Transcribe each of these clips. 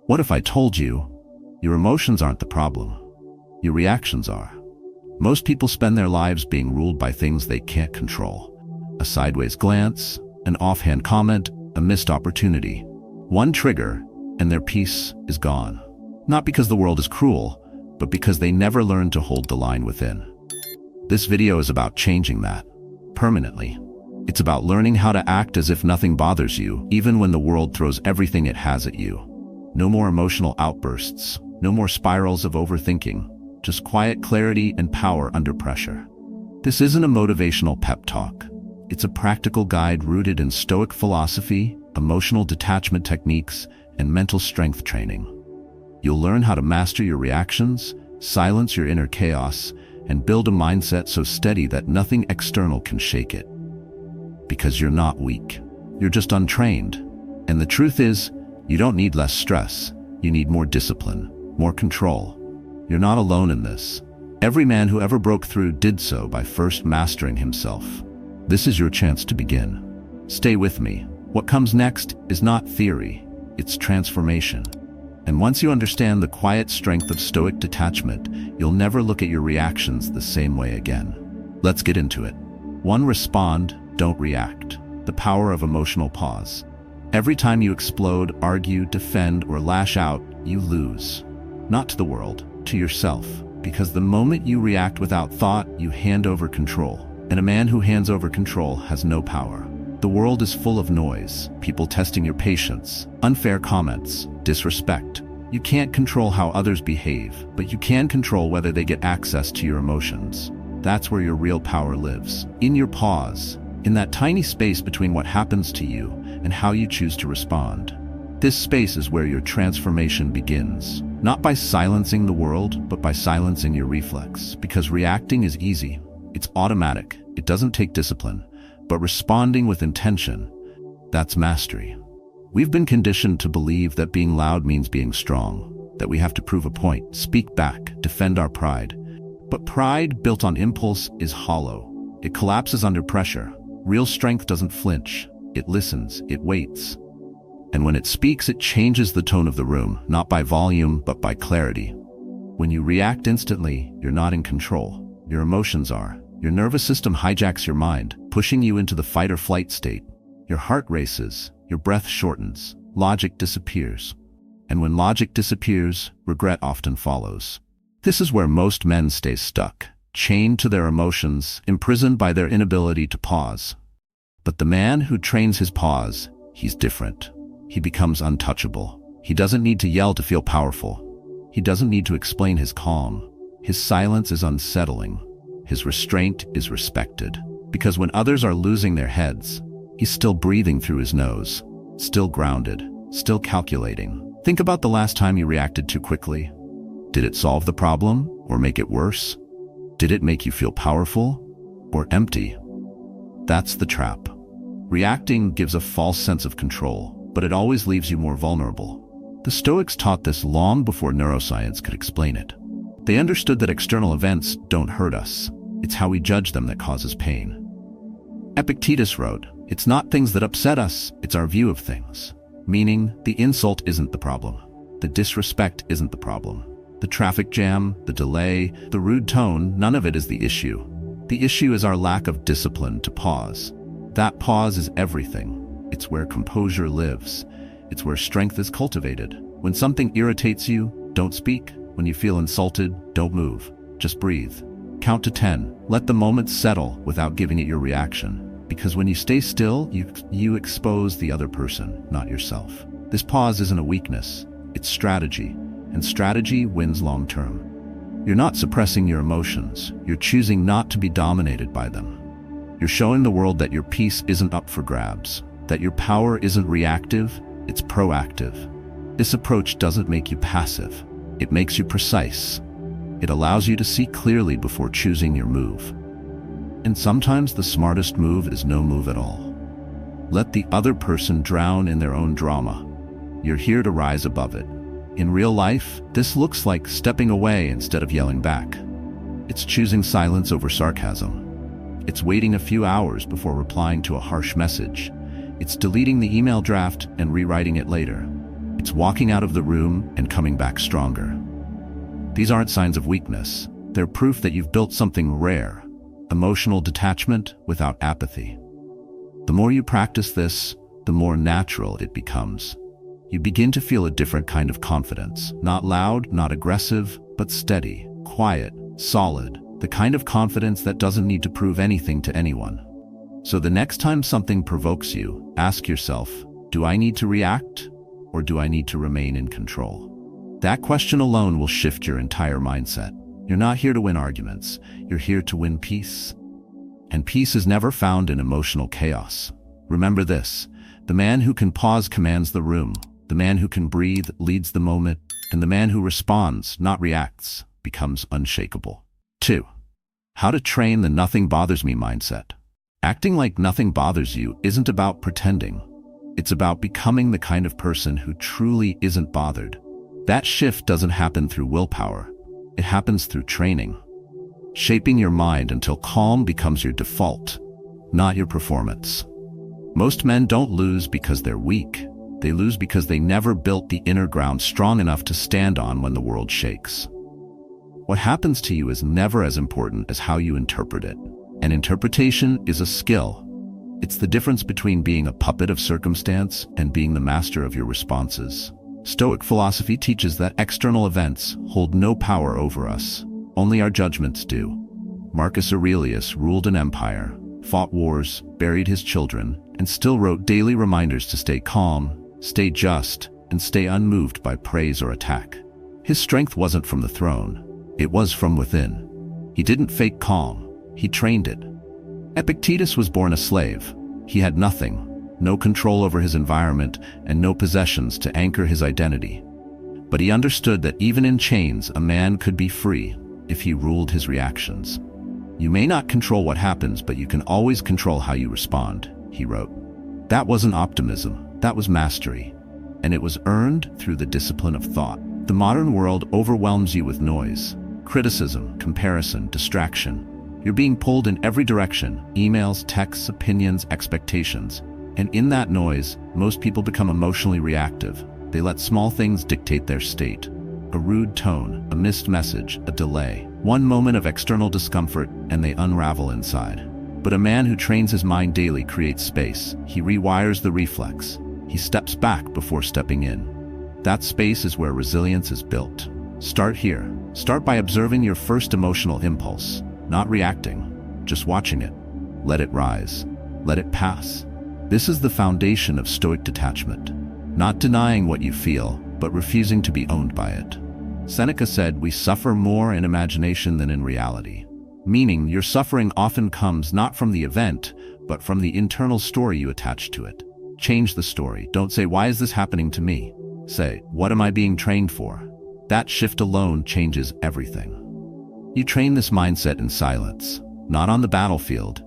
What if I told you, your emotions aren't the problem, your reactions are? Most people spend their lives being ruled by things they can't control. A sideways glance, an offhand comment, a missed opportunity. One trigger, and their peace is gone. Not because the world is cruel, but because they never learned to hold the line within. This video is about changing that, permanently. It's about learning how to act as if nothing bothers you, even when the world throws everything it has at you. No more emotional outbursts, no more spirals of overthinking, just quiet clarity and power under pressure. This isn't a motivational pep talk. It's a practical guide rooted in Stoic philosophy, emotional detachment techniques, and mental strength training. You'll learn how to master your reactions, silence your inner chaos, and build a mindset so steady that nothing external can shake it. Because you're not weak. You're just untrained. And the truth is, you don't need less stress. You need more discipline, more control. You're not alone in this. Every man who ever broke through did so by first mastering himself. This is your chance to begin. Stay with me. What comes next is not theory, it's transformation. And once you understand the quiet strength of Stoic detachment, you'll never look at your reactions the same way again. Let's get into it. 1. Respond, don't react. The power of emotional pause. Every time you explode, argue, defend, or lash out, you lose. Not to the world, to yourself. Because the moment you react without thought, you hand over control. And a man who hands over control has no power. The world is full of noise, people testing your patience, unfair comments, disrespect. You can't control how others behave, but you can control whether they get access to your emotions. That's where your real power lives. In your pause, in that tiny space between what happens to you and how you choose to respond. This space is where your transformation begins. Not by silencing the world, but by silencing your reflex. Because reacting is easy. It's automatic. It doesn't take discipline. But responding with intention, that's mastery. We've been conditioned to believe that being loud means being strong, that we have to prove a point, speak back, defend our pride. But pride built on impulse is hollow. It collapses under pressure. Real strength doesn't flinch. It listens, it waits. And when it speaks, it changes the tone of the room, not by volume, but by clarity. When you react instantly, you're not in control. Your emotions are. Your nervous system hijacks your mind, pushing you into the fight or flight state. Your heart races, your breath shortens, logic disappears. And when logic disappears, regret often follows. This is where most men stay stuck, chained to their emotions, imprisoned by their inability to pause. But the man who trains his pause, he's different. He becomes untouchable. He doesn't need to yell to feel powerful. He doesn't need to explain his calm. His silence is unsettling. His restraint is respected. Because when others are losing their heads, he's still breathing through his nose, still grounded, still calculating. Think about the last time you reacted too quickly. Did it solve the problem or make it worse? Did it make you feel powerful or empty? That's the trap. Reacting gives a false sense of control, but it always leaves you more vulnerable. The Stoics taught this long before neuroscience could explain it. They understood that external events don't hurt us. It's how we judge them that causes pain. Epictetus wrote, "It's not things that upset us, it's our view of things." Meaning, the insult isn't the problem. The disrespect isn't the problem. The traffic jam, the delay, the rude tone, none of it is the issue. The issue is our lack of discipline to pause. That pause is everything. It's where composure lives. It's where strength is cultivated. When something irritates you, don't speak. When you feel insulted, don't move. Just breathe. Count to 10. Let the moment settle without giving it your reaction. Because when you stay still, you expose the other person, not yourself. This pause isn't a weakness. It's strategy. And strategy wins long term. You're not suppressing your emotions. You're choosing not to be dominated by them. You're showing the world that your peace isn't up for grabs. That your power isn't reactive, it's proactive. This approach doesn't make you passive. It makes you precise. It allows you to see clearly before choosing your move. And sometimes the smartest move is no move at all. Let the other person drown in their own drama. You're here to rise above it. In real life, this looks like stepping away instead of yelling back. It's choosing silence over sarcasm. It's waiting a few hours before replying to a harsh message. It's deleting the email draft and rewriting it later. It's walking out of the room and coming back stronger. These aren't signs of weakness. They're proof that you've built something rare, emotional detachment without apathy. The more you practice this, the more natural it becomes. You begin to feel a different kind of confidence, not loud, not aggressive, but steady, quiet, solid, the kind of confidence that doesn't need to prove anything to anyone. So the next time something provokes you, ask yourself, do I need to react, or do I need to remain in control? That question alone will shift your entire mindset. You're not here to win arguments, you're here to win peace. And peace is never found in emotional chaos. Remember this, the man who can pause commands the room, the man who can breathe leads the moment, and the man who responds, not reacts, becomes unshakable. 2. How to train the nothing bothers me mindset. Acting like nothing bothers you isn't about pretending. It's about becoming the kind of person who truly isn't bothered. That shift doesn't happen through willpower. It happens through training. Shaping your mind until calm becomes your default, not your performance. Most men don't lose because they're weak. They lose because they never built the inner ground strong enough to stand on when the world shakes. What happens to you is never as important as how you interpret it. And interpretation is a skill. It's the difference between being a puppet of circumstance and being the master of your responses. Stoic philosophy teaches that external events hold no power over us. Only our judgments do. Marcus Aurelius ruled an empire, fought wars, buried his children, and still wrote daily reminders to stay calm, stay just, and stay unmoved by praise or attack. His strength wasn't from the throne, it was from within. He didn't fake calm, he trained it. Epictetus was born a slave. He had nothing, no control over his environment, and no possessions to anchor his identity. But he understood that even in chains, a man could be free if he ruled his reactions. You may not control what happens, but you can always control how you respond, he wrote. That wasn't optimism, that was mastery. And it was earned through the discipline of thought. The modern world overwhelms you with noise, criticism, comparison, distraction. You're being pulled in every direction, emails, texts, opinions, expectations. And in that noise, most people become emotionally reactive. They let small things dictate their state. A rude tone, a missed message, a delay. One moment of external discomfort, and they unravel inside. But a man who trains his mind daily creates space. He rewires the reflex. He steps back before stepping in. That space is where resilience is built. Start here. Start by observing your first emotional impulse. Not reacting, just watching it. Let it rise. Let it pass. This is the foundation of Stoic detachment. Not denying what you feel, but refusing to be owned by it. Seneca said, "We suffer more in imagination than in reality." Meaning, your suffering often comes not from the event, but from the internal story you attach to it. Change the story. Don't say, "Why is this happening to me?" Say, "What am I being trained for?" That shift alone changes everything. You train this mindset in silence, not on the battlefield,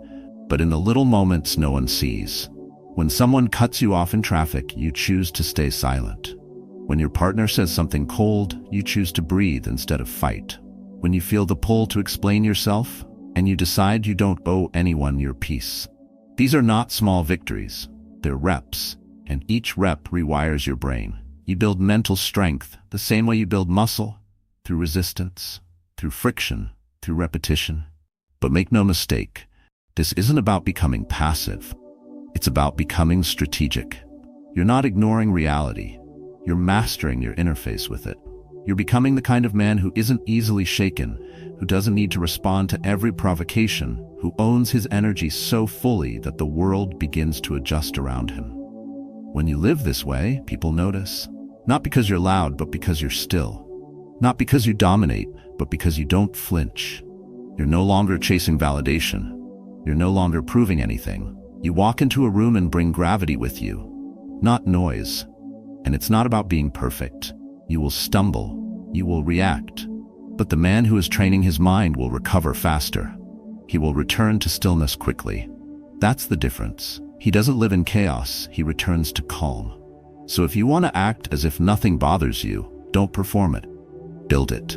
but in the little moments no one sees. When someone cuts you off in traffic, you choose to stay silent. When your partner says something cold, you choose to breathe instead of fight. When you feel the pull to explain yourself, and you decide you don't owe anyone your peace. These are not small victories, they're reps, and each rep rewires your brain. You build mental strength the same way you build muscle, through resistance, through friction, through repetition. But make no mistake, this isn't about becoming passive. It's about becoming strategic. You're not ignoring reality. You're mastering your interface with it. You're becoming the kind of man who isn't easily shaken, who doesn't need to respond to every provocation, who owns his energy so fully that the world begins to adjust around him. When you live this way, people notice. Not because you're loud, but because you're still. Not because you dominate, but because you don't flinch. You're no longer chasing validation. You're no longer proving anything. You walk into a room and bring gravity with you, not noise. And it's not about being perfect. You will stumble. You will react. But the man who is training his mind will recover faster. He will return to stillness quickly. That's the difference. He doesn't live in chaos. He returns to calm. So if you want to act as if nothing bothers you, don't perform it. Build it.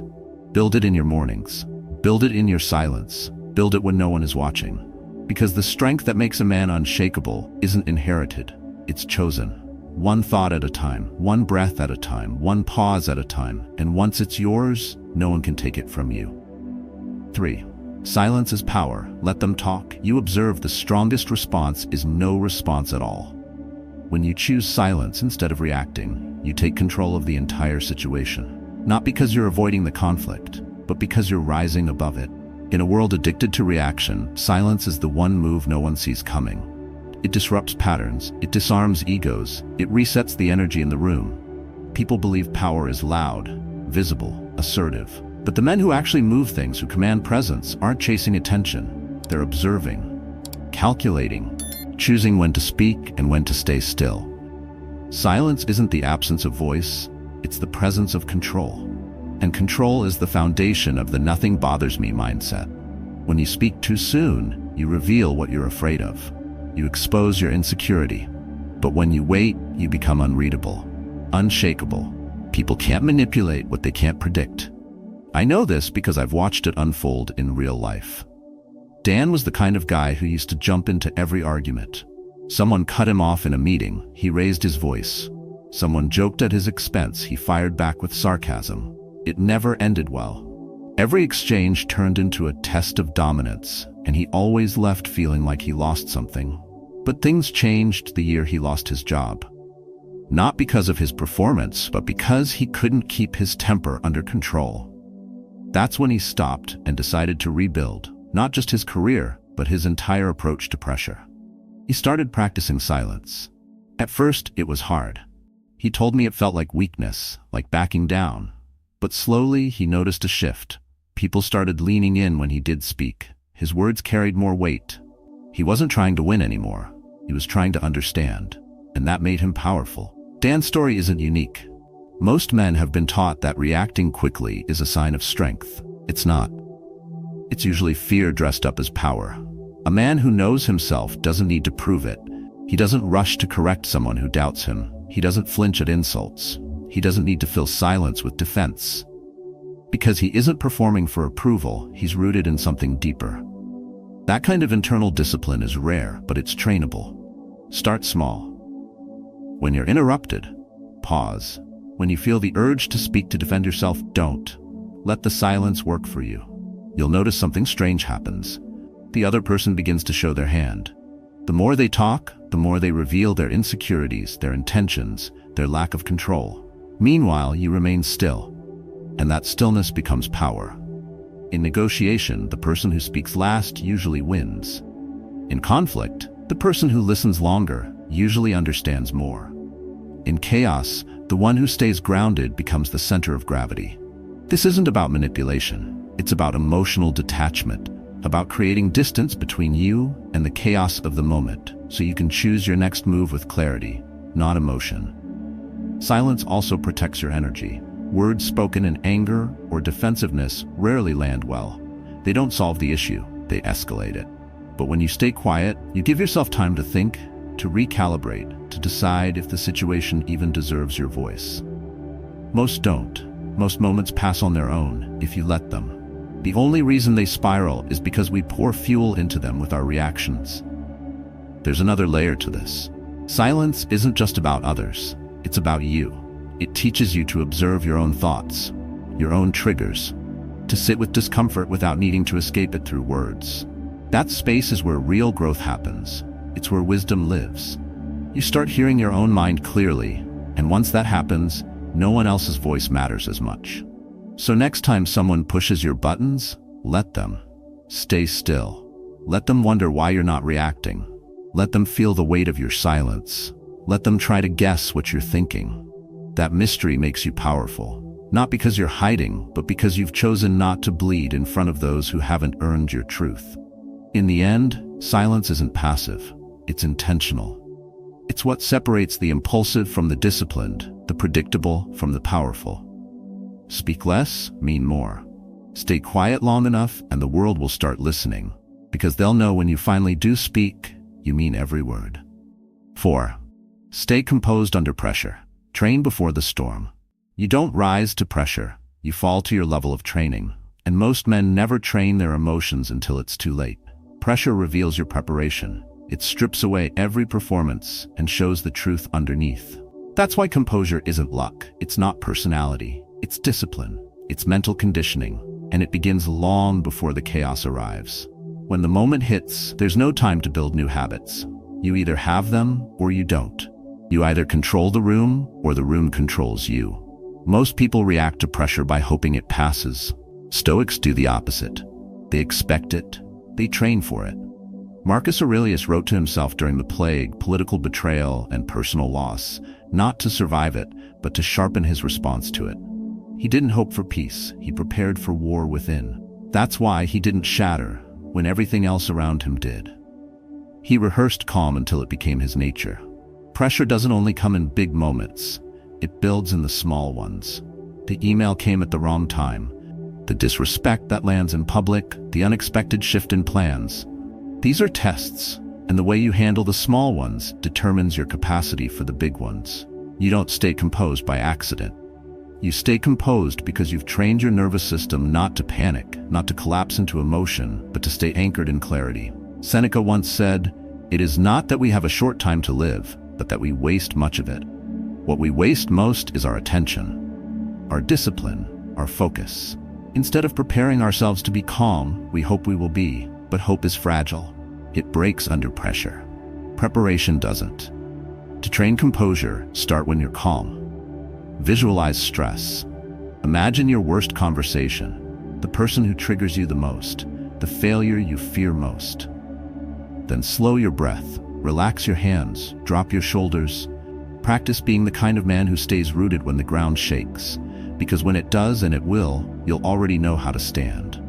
Build it in your mornings. Build it in your silence. Build it when no one is watching. Because the strength that makes a man unshakable isn't inherited. It's chosen. one thought at a time, one breath at a time, one pause at a time, and once it's yours, no one can take it from you. 3. Silence is power. Let them talk. You observe the strongest response is no response at all. When you choose silence instead of reacting, you take control of the entire situation. Not because you're avoiding the conflict, but because you're rising above it. In a world addicted to reaction, silence is the one move no one sees coming. It disrupts patterns, it disarms egos, it resets the energy in the room. People believe power is loud, visible, assertive. But the men who actually move things, who command presence, aren't chasing attention. They're observing, calculating, choosing when to speak and when to stay still. Silence isn't the absence of voice, it's the presence of control. And control is the foundation of the nothing bothers me mindset. When you speak too soon, you reveal what you're afraid of. You expose your insecurity. But when you wait, you become unreadable, unshakable. People can't manipulate what they can't predict. I know this because I've watched it unfold in real life. Dan was the kind of guy who used to jump into every argument. Someone cut him off in a meeting, he raised his voice. Someone joked at his expense, he fired back with sarcasm. It never ended well. Every exchange turned into a test of dominance, and he always left feeling like he lost something. But things changed the year he lost his job. Not because of his performance, but because he couldn't keep his temper under control. That's when he stopped and decided to rebuild, not just his career, but his entire approach to pressure. He started practicing silence. At first, it was hard. He told me it felt like weakness, like backing down. But slowly, he noticed a shift. People started leaning in when he did speak. His words carried more weight. He wasn't trying to win anymore. He was trying to understand, and that made him powerful. Dan's story isn't unique. Most men have been taught that reacting quickly is a sign of strength. It's not. It's usually fear dressed up as power. A man who knows himself doesn't need to prove it. He doesn't rush to correct someone who doubts him. He doesn't flinch at insults. He doesn't need to fill silence with defense. Because he isn't performing for approval, he's rooted in something deeper. That kind of internal discipline is rare, but it's trainable. Start small. When you're interrupted, pause. When you feel the urge to speak to defend yourself, don't. Let the silence work for you. You'll notice something strange happens. The other person begins to show their hand. The more they talk, the more they reveal their insecurities, their intentions, their lack of control. Meanwhile, you remain still, and that stillness becomes power. In negotiation, the person who speaks last usually wins. In conflict, the person who listens longer usually understands more. In chaos, the one who stays grounded becomes the center of gravity. This isn't about manipulation. It's about emotional detachment, about creating distance between you and the chaos of the moment, so you can choose your next move with clarity, not emotion. Silence also protects your energy. Words spoken in anger or defensiveness rarely land well. They don't solve the issue, they escalate it. But when you stay quiet, you give yourself time to think, to recalibrate, to decide if the situation even deserves your voice. Most don't. Most moments pass on their own, if you let them. The only reason they spiral is because we pour fuel into them with our reactions. There's another layer to this. Silence isn't just about others, it's about you. It teaches you to observe your own thoughts, your own triggers, to sit with discomfort without needing to escape it through words. That space is where real growth happens. It's where wisdom lives. You start hearing your own mind clearly, and once that happens, no one else's voice matters as much. So next time someone pushes your buttons, let them. Stay still. Let them wonder why you're not reacting. Let them feel the weight of your silence. Let them try to guess what you're thinking. That mystery makes you powerful, not because you're hiding, but because you've chosen not to bleed in front of those who haven't earned your truth. In the end, silence isn't passive, it's intentional. It's what separates the impulsive from the disciplined, the predictable from the powerful. Speak less, mean more. Stay quiet long enough and the world will start listening, because they'll know when you finally do speak, you mean every word. 4. Stay composed under pressure. Train before the storm. You don't rise to pressure, you fall to your level of training. And most men never train their emotions until it's too late. Pressure reveals your preparation. It strips away every performance and shows the truth underneath. That's why composure isn't luck, it's not personality, it's discipline, it's mental conditioning, and it begins long before the chaos arrives. When the moment hits, there's no time to build new habits. You either have them or you don't. You either control the room or the room controls you. Most people react to pressure by hoping it passes. Stoics do the opposite. They expect it. They train for it. Marcus Aurelius wrote to himself during the plague, political betrayal, and personal loss, not to survive it, but to sharpen his response to it. He didn't hope for peace. He prepared for war within. That's why he didn't shatter when everything else around him did. He rehearsed calm until it became his nature. Pressure doesn't only come in big moments. It builds in the small ones. The email came at the wrong time. The disrespect that lands in public, the unexpected shift in plans. These are tests, and the way you handle the small ones determines your capacity for the big ones. You don't stay composed by accident. You stay composed because you've trained your nervous system not to panic, not to collapse into emotion, but to stay anchored in clarity. Seneca once said, "It is not that we have a short time to live, but that we waste much of it." What we waste most is our attention, our discipline, our focus. Instead of preparing ourselves to be calm, we hope we will be, but hope is fragile. It breaks under pressure. Preparation doesn't. To train composure, start when you're calm. Visualize stress. Imagine your worst conversation, the person who triggers you the most, the failure you fear most. Then slow your breath, relax your hands, drop your shoulders. Practice being the kind of man who stays rooted when the ground shakes, because when it does, and it will, you'll already know how to stand.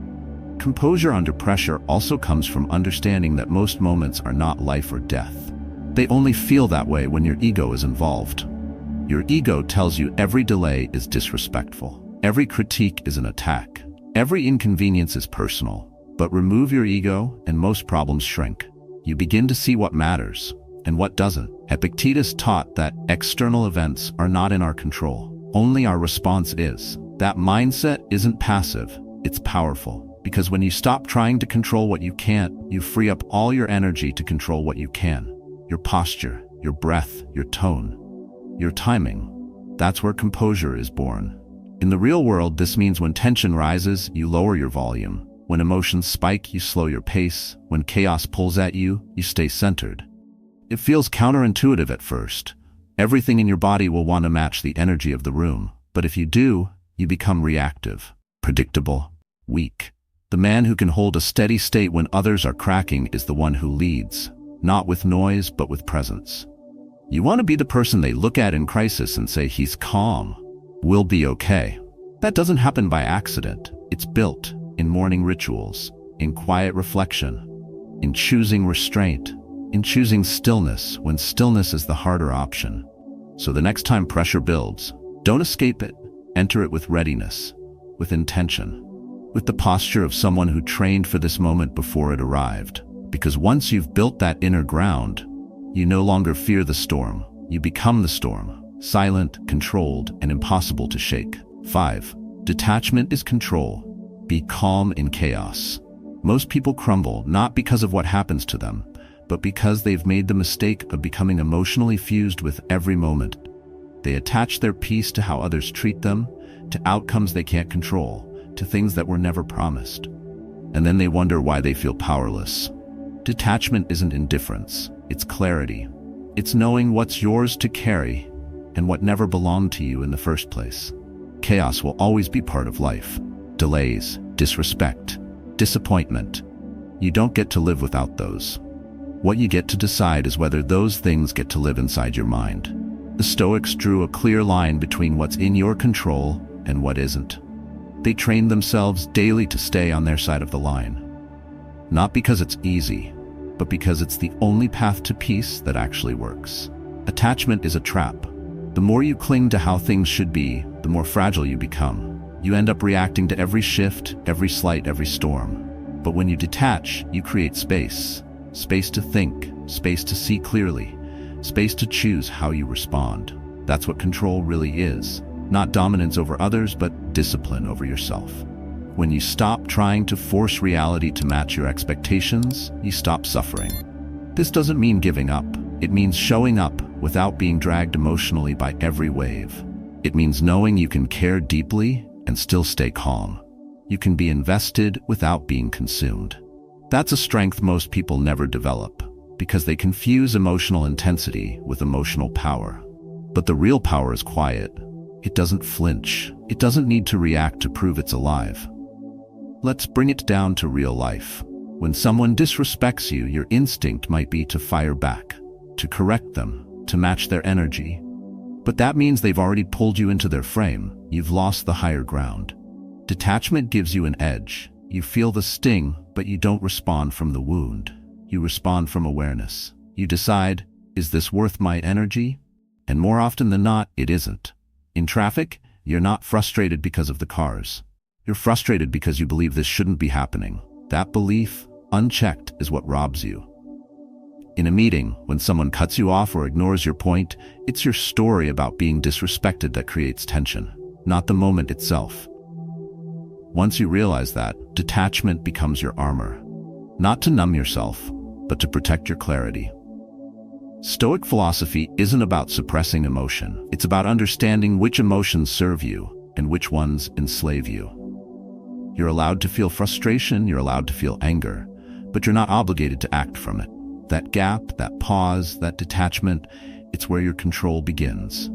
Composure under pressure also comes from understanding that most moments are not life or death. They only feel that way when your ego is involved. Your ego tells you every delay is disrespectful. Every critique is an attack. Every inconvenience is personal. But remove your ego and most problems shrink. You begin to see what matters and what doesn't. Epictetus taught that external events are not in our control. Only our response is. That mindset isn't passive, it's powerful. Because when you stop trying to control what you can't, you free up all your energy to control what you can. Your posture, your breath, your tone, your timing. That's where composure is born. In the real world, this means when tension rises, you lower your volume. When emotions spike, you slow your pace. When chaos pulls at you, you stay centered. It feels counterintuitive at first. Everything in your body will want to match the energy of the room. But if you do, you become reactive, predictable, weak. The man who can hold a steady state when others are cracking is the one who leads, not with noise, but with presence. You want to be the person they look at in crisis and say, "He's calm. We'll be okay." That doesn't happen by accident. It's built in morning rituals, in quiet reflection, in choosing restraint, in choosing stillness when stillness is the harder option. So the next time pressure builds, don't escape it. Enter it with readiness, with intention, with the posture of someone who trained for this moment before it arrived. Because once you've built that inner ground, you no longer fear the storm. You become the storm, silent, controlled, and impossible to shake. 5. Detachment is control. Be calm in chaos. Most people crumble not because of what happens to them, but because they've made the mistake of becoming emotionally fused with every moment. They attach their peace to how others treat them, to outcomes they can't control, to things that were never promised. And then they wonder why they feel powerless. Detachment isn't indifference, it's clarity. It's knowing what's yours to carry and what never belonged to you in the first place. Chaos will always be part of life. Delays, disrespect, disappointment. You don't get to live without those. What you get to decide is whether those things get to live inside your mind. The Stoics drew a clear line between what's in your control and what isn't. They trained themselves daily to stay on their side of the line. Not because it's easy, but because it's the only path to peace that actually works. Attachment is a trap. The more you cling to how things should be, the more fragile you become. You end up reacting to every shift, every slight, every storm. But when you detach, you create space. Space to think, space to see clearly, space to choose how you respond. That's what control really is. Not dominance over others, but discipline over yourself. When you stop trying to force reality to match your expectations, you stop suffering. This doesn't mean giving up. It means showing up without being dragged emotionally by every wave. It means knowing you can care deeply and still stay calm. You can be invested without being consumed. That's a strength most people never develop, because they confuse emotional intensity with emotional power. But the real power is quiet. It doesn't flinch. It doesn't need to react to prove it's alive. Let's bring it down to real life. When someone disrespects you, your instinct might be to fire back, to correct them, to match their energy. But that means they've already pulled you into their frame. You've lost the higher ground. Detachment gives you an edge. You feel the sting, but you don't respond from the wound. You respond from awareness. You decide, is this worth my energy? And more often than not, it isn't. In traffic, you're not frustrated because of the cars. You're frustrated because you believe this shouldn't be happening. That belief, unchecked, is what robs you. In a meeting, when someone cuts you off or ignores your point, it's your story about being disrespected that creates tension, not the moment itself. Once you realize that, detachment becomes your armor. Not to numb yourself, but to protect your clarity. Stoic philosophy isn't about suppressing emotion. It's about understanding which emotions serve you and which ones enslave you. You're allowed to feel frustration, you're allowed to feel anger, but you're not obligated to act from it. That gap, that pause, that detachment, it's where your control begins.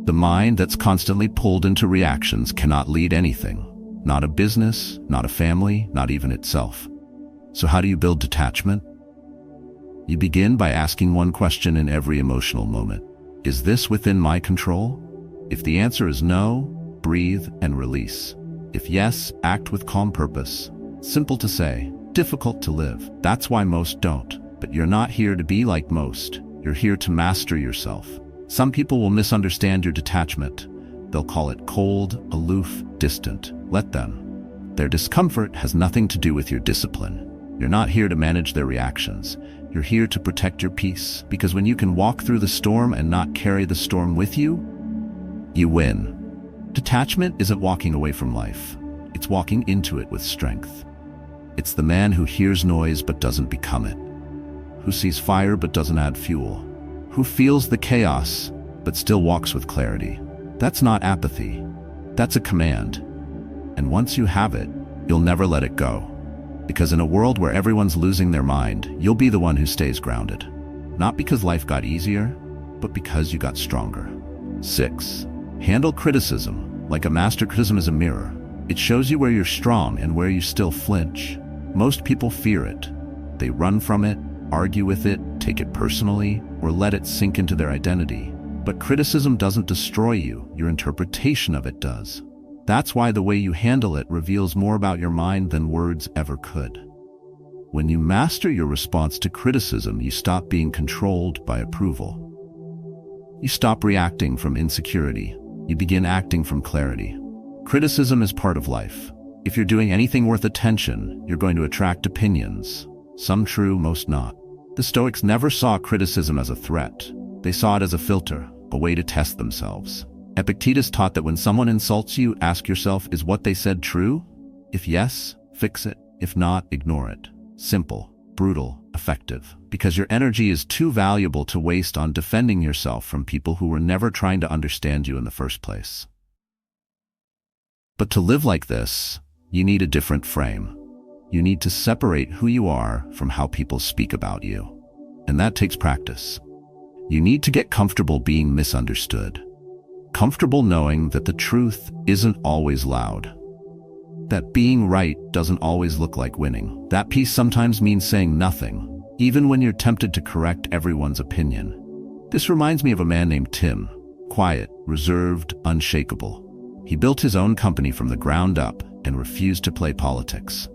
The mind that's constantly pulled into reactions cannot lead anything. Not a business, not a family, not even itself. So how do you build detachment? You begin by asking one question in every emotional moment. Is this within my control? If the answer is no, breathe and release. If yes, act with calm purpose. Simple to say, difficult to live. That's why most don't. But you're not here to be like most. You're here to master yourself. Some people will misunderstand your detachment. They'll call it cold, aloof, distant. Let them. Their discomfort has nothing to do with your discipline. You're not here to manage their reactions. You're here to protect your peace. Because when you can walk through the storm and not carry the storm with you, you win. Detachment isn't walking away from life. It's walking into it with strength. It's the man who hears noise but doesn't become it, who sees fire but doesn't add fuel, who feels the chaos but still walks with clarity. That's not apathy. That's a command. And once you have it, you'll never let it go. Because in a world where everyone's losing their mind, you'll be the one who stays grounded. Not because life got easier, but because you got stronger. 6. Handle criticism like a master. Criticism is a mirror. It shows you where you're strong and where you still flinch. Most people fear it. They run from it, argue with it, take it personally, or let it sink into their identity. But criticism doesn't destroy you. Your interpretation of it does. That's why the way you handle it reveals more about your mind than words ever could. When you master your response to criticism, you stop being controlled by approval. You stop reacting from insecurity. You begin acting from clarity. Criticism is part of life. If you're doing anything worth attention, you're going to attract opinions. Some true, most not. The Stoics never saw criticism as a threat. They saw it as a filter, a way to test themselves. Epictetus taught that when someone insults you, ask yourself, is what they said true? If yes, fix it. If not, ignore it. Simple, brutal, effective. Because your energy is too valuable to waste on defending yourself from people who were never trying to understand you in the first place. But to live like this, you need a different frame. You need to separate who you are from how people speak about you. And that takes practice. You need to get comfortable being misunderstood. Comfortable knowing that the truth isn't always loud. That being right doesn't always look like winning. That peace sometimes means saying nothing, even when you're tempted to correct everyone's opinion. This reminds me of a man named Tim. Quiet, reserved, unshakable. He built his own company from the ground up and refused to play politics.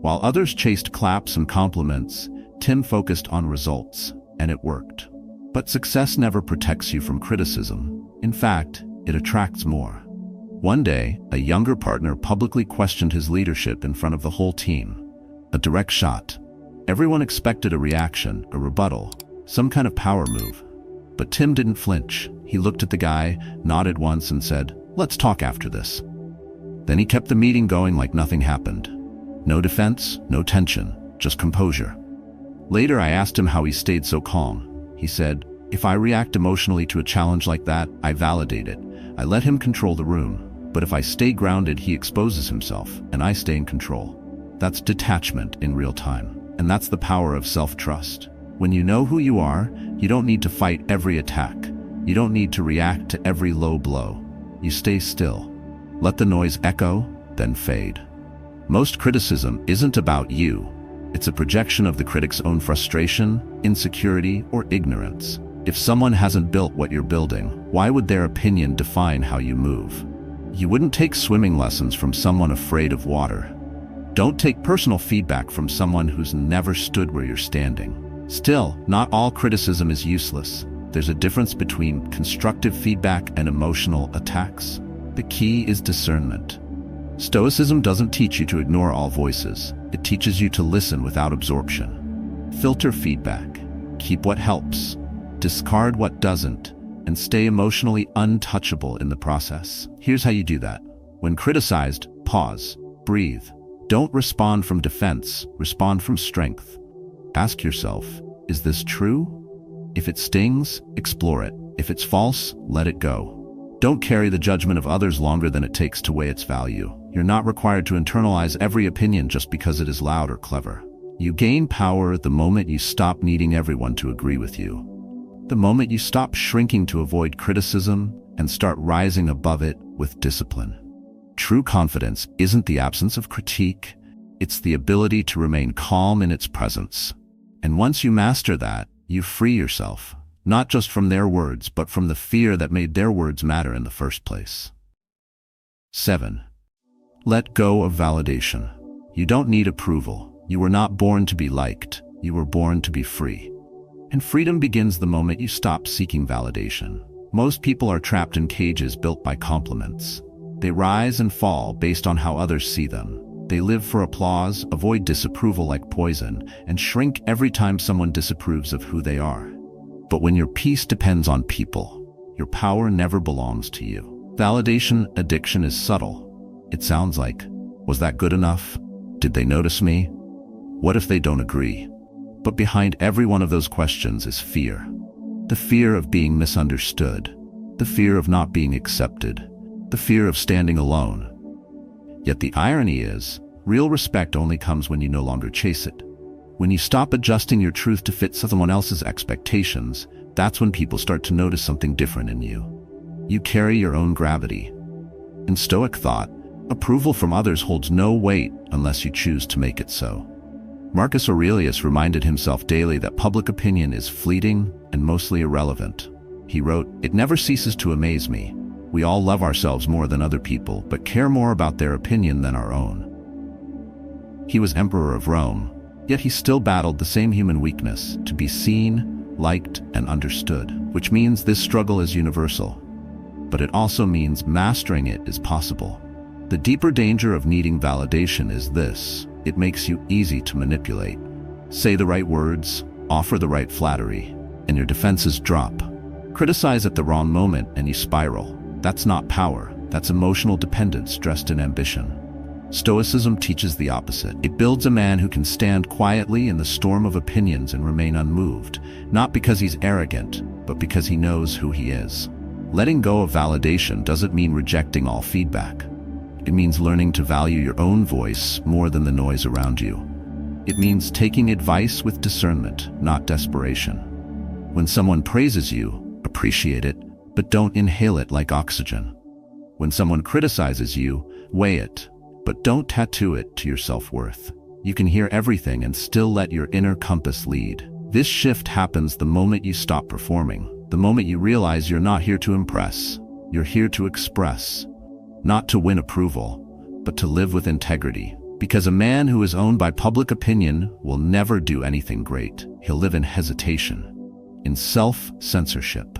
While others chased claps and compliments, Tim focused on results, and it worked. But success never protects you from criticism. In fact, it attracts more. One day, a younger partner publicly questioned his leadership in front of the whole team. A direct shot. Everyone expected a reaction, a rebuttal, some kind of power move. But Tim didn't flinch. He looked at the guy, nodded once and said, "Let's talk after this." Then he kept the meeting going like nothing happened. No defense, no tension, just composure. Later, I asked him how he stayed so calm. He said, "If I react emotionally to a challenge like that, I validate it. I let him control the room. But if I stay grounded, he exposes himself, and I stay in control." That's detachment in real time. And that's the power of self-trust. When you know who you are, you don't need to fight every attack. You don't need to react to every low blow. You stay still. Let the noise echo, then fade. Most criticism isn't about you. It's a projection of the critic's own frustration, insecurity, or ignorance. If someone hasn't built what you're building, why would their opinion define how you move? You wouldn't take swimming lessons from someone afraid of water. Don't take personal feedback from someone who's never stood where you're standing. Still, not all criticism is useless. There's a difference between constructive feedback and emotional attacks. The key is discernment. Stoicism doesn't teach you to ignore all voices. It teaches you to listen without absorption. Filter feedback. Keep what helps. Discard what doesn't. And stay emotionally untouchable in the process. Here's how you do that. When criticized, pause. Breathe. Don't respond from defense. Respond from strength. Ask yourself, is this true? If it stings, explore it. If it's false, let it go. Don't carry the judgment of others longer than it takes to weigh its value. You're not required to internalize every opinion just because it is loud or clever. You gain power the moment you stop needing everyone to agree with you. The moment you stop shrinking to avoid criticism and start rising above it with discipline. True confidence isn't the absence of critique, it's the ability to remain calm in its presence. And once you master that, you free yourself, not just from their words, but from the fear that made their words matter in the first place. 7. Let go of validation. You don't need approval. You were not born to be liked. You were born to be free. And freedom begins the moment you stop seeking validation. Most people are trapped in cages built by compliments. They rise and fall based on how others see them. They live for applause, avoid disapproval like poison, and shrink every time someone disapproves of who they are. But when your peace depends on people, your power never belongs to you. Validation addiction is subtle. It sounds like, was that good enough? Did they notice me? What if they don't agree? But behind every one of those questions is fear. The fear of being misunderstood. The fear of not being accepted. The fear of standing alone. Yet the irony is, real respect only comes when you no longer chase it. When you stop adjusting your truth to fit someone else's expectations, that's when people start to notice something different in you. You carry your own gravity. In Stoic thought, approval from others holds no weight unless you choose to make it so. Marcus Aurelius reminded himself daily that public opinion is fleeting and mostly irrelevant. He wrote, "It never ceases to amaze me. We all love ourselves more than other people, but care more about their opinion than our own." He was emperor of Rome, yet he still battled the same human weakness to be seen, liked, and understood, which means this struggle is universal. But it also means mastering it is possible. The deeper danger of needing validation is this: it makes you easy to manipulate. Say the right words, offer the right flattery, and your defenses drop. Criticize at the wrong moment and you spiral. That's not power, that's emotional dependence dressed in ambition. Stoicism teaches the opposite. It builds a man who can stand quietly in the storm of opinions and remain unmoved, not because he's arrogant, but because he knows who he is. Letting go of validation doesn't mean rejecting all feedback. It means learning to value your own voice more than the noise around you. It means taking advice with discernment, not desperation. When someone praises you, appreciate it, but don't inhale it like oxygen. When someone criticizes you, weigh it, but don't tattoo it to your self-worth. You can hear everything and still let your inner compass lead. This shift happens the moment you stop performing, the moment you realize you're not here to impress, you're here to express. Not to win approval, but to live with integrity. Because a man who is owned by public opinion will never do anything great. He'll live in hesitation, in self-censorship,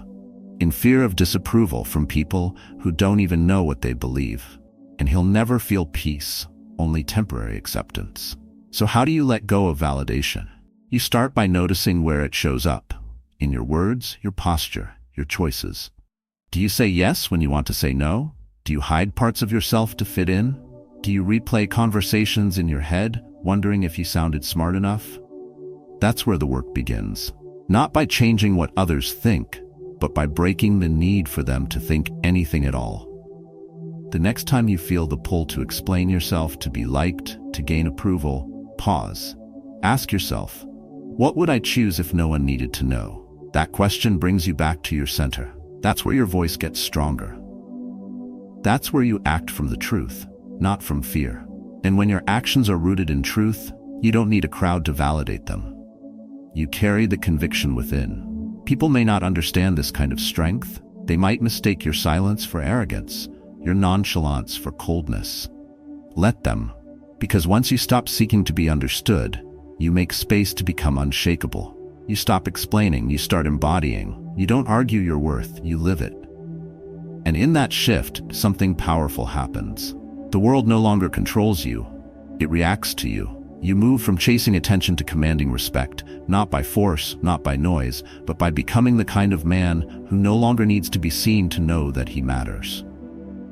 in fear of disapproval from people who don't even know what they believe. And he'll never feel peace, only temporary acceptance. So how do you let go of validation? You start by noticing where it shows up. In your words, your posture, your choices. Do you say yes when you want to say no? Do you hide parts of yourself to fit in? Do you replay conversations in your head, wondering if you sounded smart enough? That's where the work begins. Not by changing what others think, but by breaking the need for them to think anything at all. The next time you feel the pull to explain yourself, to be liked, to gain approval, pause. Ask yourself, what would I choose if no one needed to know? That question brings you back to your center. That's where your voice gets stronger. That's where you act from the truth, not from fear. And when your actions are rooted in truth, you don't need a crowd to validate them. You carry the conviction within. People may not understand this kind of strength. They might mistake your silence for arrogance, your nonchalance for coldness. Let them, because once you stop seeking to be understood, you make space to become unshakable. You stop explaining, you start embodying. You don't argue your worth, you live it. And in that shift, something powerful happens. The world no longer controls you. It reacts to you. You move from chasing attention to commanding respect, not by force, not by noise, but by becoming the kind of man who no longer needs to be seen to know that he matters.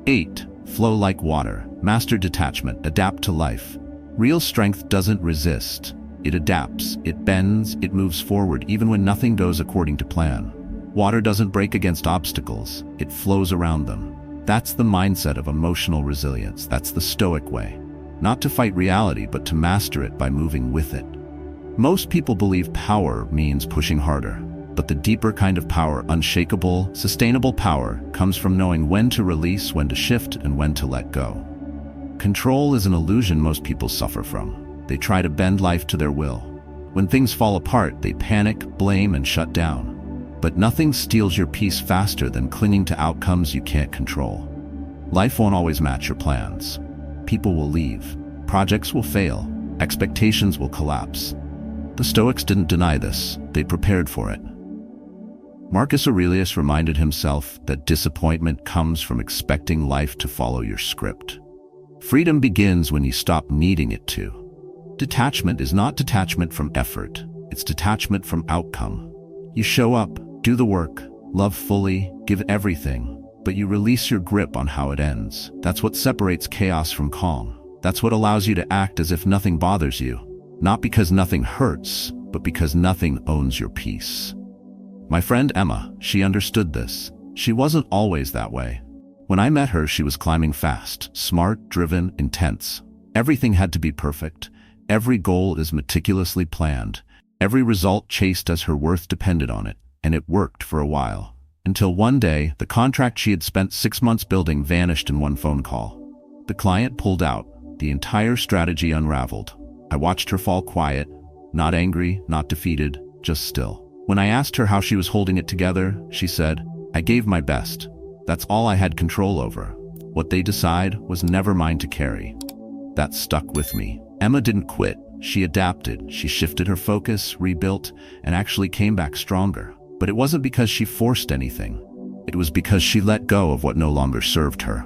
8. Flow like water. Master detachment. Adapt to life. Real strength doesn't resist. It adapts, it bends, it moves forward even when nothing goes according to plan. Water doesn't break against obstacles, it flows around them. That's the mindset of emotional resilience. That's the Stoic way. Not to fight reality, but to master it by moving with it. Most people believe power means pushing harder, but the deeper kind of power, unshakable, sustainable power, comes from knowing when to release, when to shift, and when to let go. Control is an illusion most people suffer from. They try to bend life to their will. When things fall apart, they panic, blame, and shut down. But nothing steals your peace faster than clinging to outcomes you can't control. Life won't always match your plans. People will leave. Projects will fail. Expectations will collapse. The Stoics didn't deny this. They prepared for it. Marcus Aurelius reminded himself that disappointment comes from expecting life to follow your script. Freedom begins when you stop needing it to. Detachment is not detachment from effort. It's detachment from outcome. You show up, do the work, love fully, give everything, but you release your grip on how it ends. That's what separates chaos from calm. That's what allows you to act as if nothing bothers you. Not because nothing hurts, but because nothing owns your peace. My friend Emma, she understood this. She wasn't always that way. When I met her, she was climbing fast, smart, driven, intense. Everything had to be perfect. Every goal is meticulously planned. Every result chased as her worth depended on it. And it worked for a while. Until one day, the contract she had spent 6 months building vanished in one phone call. The client pulled out. The entire strategy unraveled. I watched her fall quiet, not angry, not defeated, just still. When I asked her how she was holding it together, she said, "I gave my best. That's all I had control over. What they decide was never mine to carry." That stuck with me. Emma didn't quit. She adapted. She shifted her focus, rebuilt, and actually came back stronger. But it wasn't because she forced anything. It was because she let go of what no longer served her.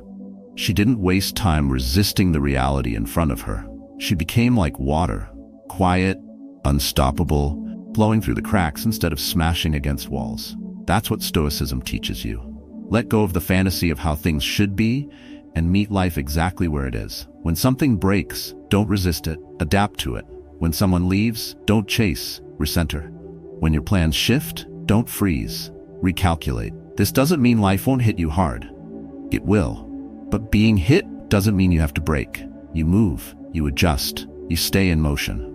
She didn't waste time resisting the reality in front of her. She became like water, quiet, unstoppable, flowing through the cracks instead of smashing against walls. That's what Stoicism teaches you. Let go of the fantasy of how things should be and meet life exactly where it is. When something breaks, don't resist it, adapt to it. When someone leaves, don't chase, recenter. When your plans shift, don't freeze, recalculate. This doesn't mean life won't hit you hard. It will. But being hit doesn't mean you have to break. You move, you adjust, you stay in motion.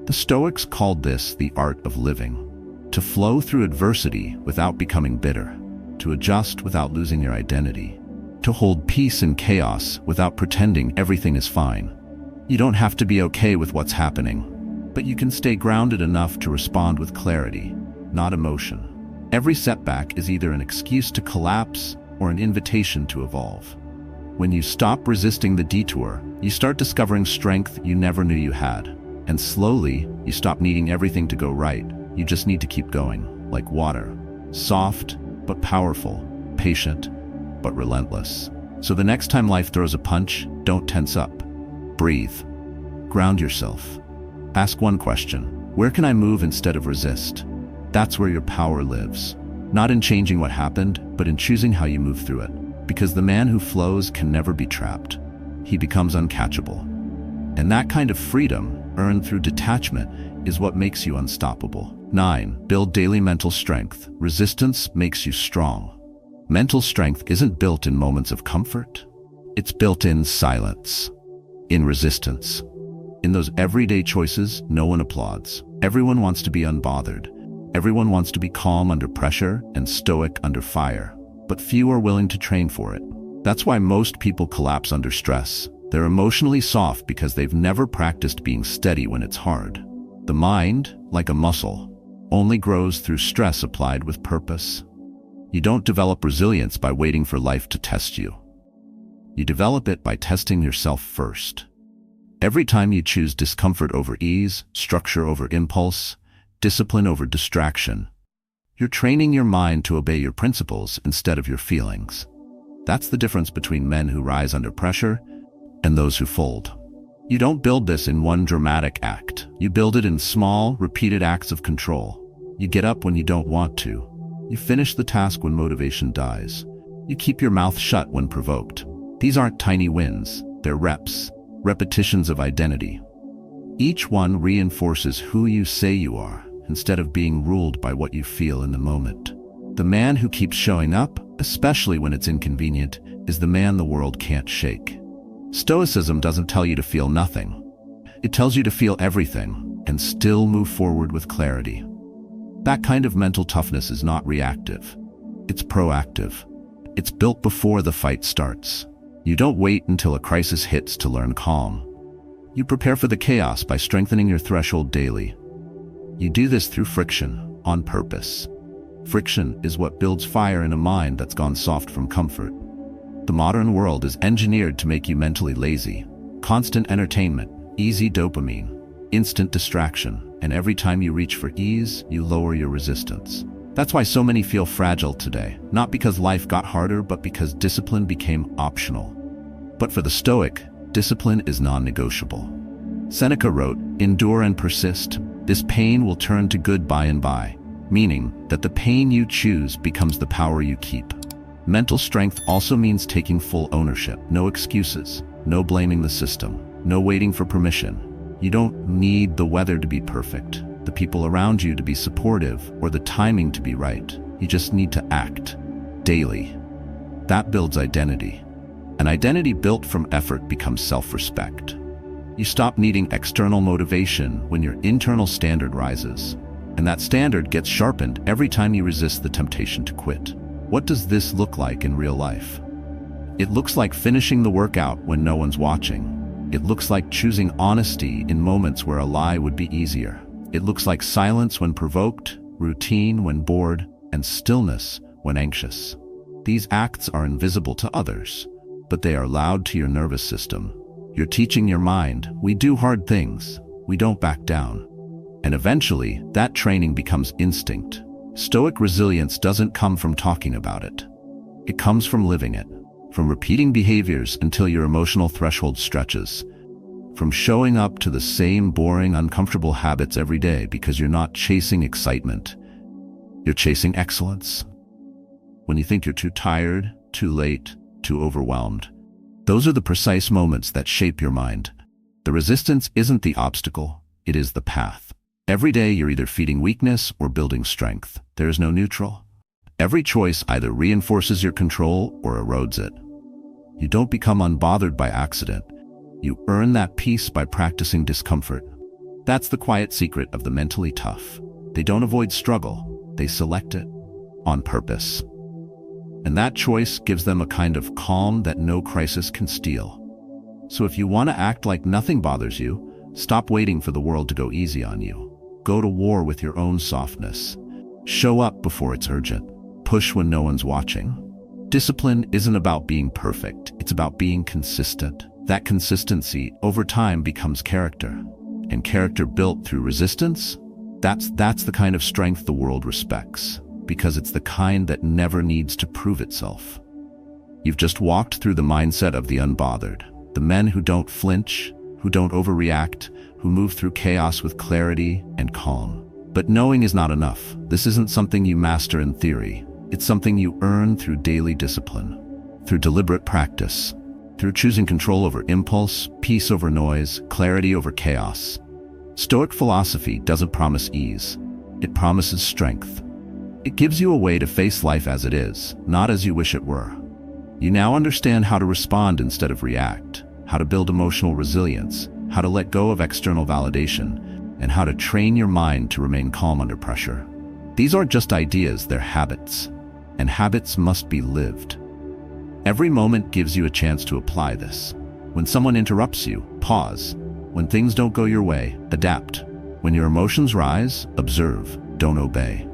The Stoics called this the art of living. To flow through adversity without becoming bitter. To adjust without losing your identity. To hold peace in chaos without pretending everything is fine. You don't have to be okay with what's happening, but you can stay grounded enough to respond with clarity, not emotion. Every setback is either an excuse to collapse or an invitation to evolve. When you stop resisting the detour, you start discovering strength you never knew you had. And slowly, you stop needing everything to go right. You just need to keep going, like water. Soft, but powerful. Patient, but relentless. So the next time life throws a punch, don't tense up. Breathe. Ground yourself. Ask one question. Where can I move instead of resist? That's where your power lives. Not in changing what happened, but in choosing how you move through it. Because the man who flows can never be trapped. He becomes uncatchable. And that kind of freedom, earned through detachment, is what makes you unstoppable. 9. Build daily mental strength. Resistance makes you strong. Mental strength isn't built in moments of comfort. It's built in silence, in resistance. In those everyday choices, no one applauds. Everyone wants to be unbothered. Everyone wants to be calm under pressure and stoic under fire. But few are willing to train for it. That's why most people collapse under stress. They're emotionally soft because they've never practiced being steady when it's hard. The mind, like a muscle, only grows through stress applied with purpose. You don't develop resilience by waiting for life to test you. You develop it by testing yourself first. Every time you choose discomfort over ease, structure over impulse, discipline over distraction, you're training your mind to obey your principles instead of your feelings. That's the difference between men who rise under pressure and those who fold. You don't build this in one dramatic act. You build it in small, repeated acts of control. You get up when you don't want to. You finish the task when motivation dies. You keep your mouth shut when provoked. These aren't tiny wins. They're reps, repetitions of identity. Each one reinforces who you say you are instead of being ruled by what you feel in the moment. The man who keeps showing up, especially when it's inconvenient, is the man the world can't shake. Stoicism doesn't tell you to feel nothing. It tells you to feel everything and still move forward with clarity. That kind of mental toughness is not reactive. It's proactive. It's built before the fight starts. You don't wait until a crisis hits to learn calm. You prepare for the chaos by strengthening your threshold daily. You do this through friction, on purpose. Friction is what builds fire in a mind that's gone soft from comfort. The modern world is engineered to make you mentally lazy. Constant entertainment, easy dopamine, instant distraction, and every time you reach for ease, you lower your resistance. That's why so many feel fragile today, not because life got harder, but because discipline became optional. But for the Stoic, discipline is non-negotiable. Seneca wrote, "Endure and persist. This pain will turn to good by and by," meaning that the pain you choose becomes the power you keep. Mental strength also means taking full ownership. No excuses, no blaming the system, no waiting for permission. You don't need the weather to be perfect, the people around you to be supportive, or the timing to be right. You just need to act daily. That builds identity. An identity built from effort becomes self-respect. You stop needing external motivation when your internal standard rises. And that standard gets sharpened every time you resist the temptation to quit. What does this look like in real life? It looks like finishing the workout when no one's watching. It looks like choosing honesty in moments where a lie would be easier. It looks like silence when provoked, routine when bored, and stillness when anxious. These acts are invisible to others, but they are loud to your nervous system. You're teaching your mind, we do hard things, we don't back down. And eventually, that training becomes instinct. Stoic resilience doesn't come from talking about it. It comes from living it, from repeating behaviors until your emotional threshold stretches, from showing up to the same boring, uncomfortable habits every day because you're not chasing excitement. You're chasing excellence. When you think you're too tired, too late, too overwhelmed, those are the precise moments that shape your mind. The resistance isn't the obstacle, it is the path. Every day you're either feeding weakness or building strength. There is no neutral. Every choice either reinforces your control or erodes it. You don't become unbothered by accident. You earn that peace by practicing discomfort. That's the quiet secret of the mentally tough. They don't avoid struggle, they select it on purpose. And that choice gives them a kind of calm that no crisis can steal. So if you want to act like nothing bothers you, stop waiting for the world to go easy on you. Go to war with your own softness. Show up before it's urgent. Push when no one's watching. Discipline isn't about being perfect, it's about being consistent. That consistency over time becomes character. And character built through resistance, that's the kind of strength the world respects, because it's the kind that never needs to prove itself. You've just walked through the mindset of the unbothered, the men who don't flinch, who don't overreact, who move through chaos with clarity and calm. But knowing is not enough. This isn't something you master in theory. It's something you earn through daily discipline, through deliberate practice, through choosing control over impulse, peace over noise, clarity over chaos. Stoic philosophy doesn't promise ease. It promises strength. It gives you a way to face life as it is, not as you wish it were. You now understand how to respond instead of react, how to build emotional resilience, how to let go of external validation, and how to train your mind to remain calm under pressure. These aren't just ideas, they're habits, and habits must be lived. Every moment gives you a chance to apply this. When someone interrupts you, pause. When things don't go your way, adapt. When your emotions rise, observe, don't obey.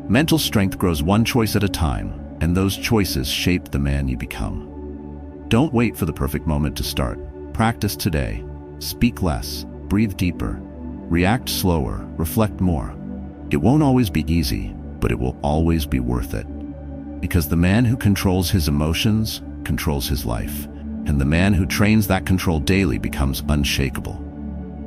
Mental strength grows one choice at a time, and those choices shape the man you become. Don't wait for the perfect moment to start. Practice today. Speak less, breathe deeper, react slower, reflect more. It won't always be easy, but it will always be worth it. Because the man who controls his emotions controls his life, and the man who trains that control daily becomes unshakable.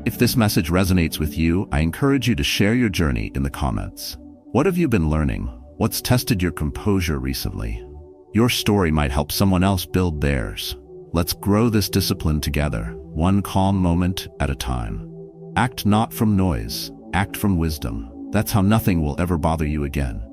If this message resonates with you, I encourage you to share your journey in the comments. What have you been learning? What's tested your composure recently? Your story might help someone else build theirs. Let's grow this discipline together, one calm moment at a time. Act not from noise, act from wisdom. That's how nothing will ever bother you again.